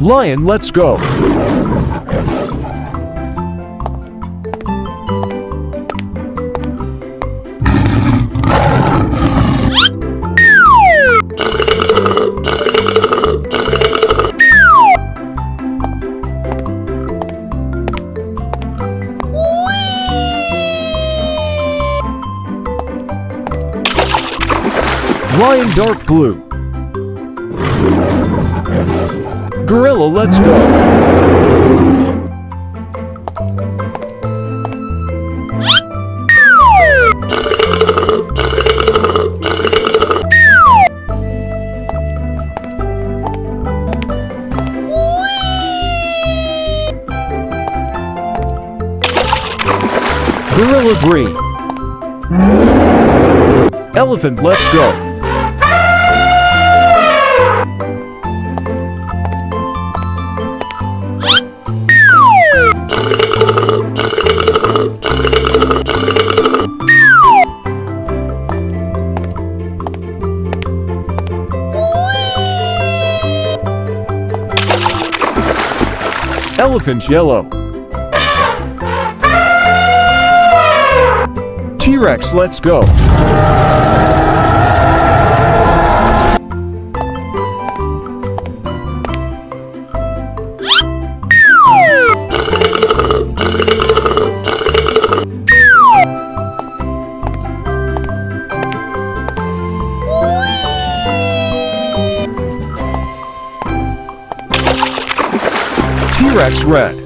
Lion, let's go. Lion, dark blue. Gorilla, let's go. Gorilla, green. Elephant, let's go. Elephant, yellow. T-Rex, let's go. T-Rex, red.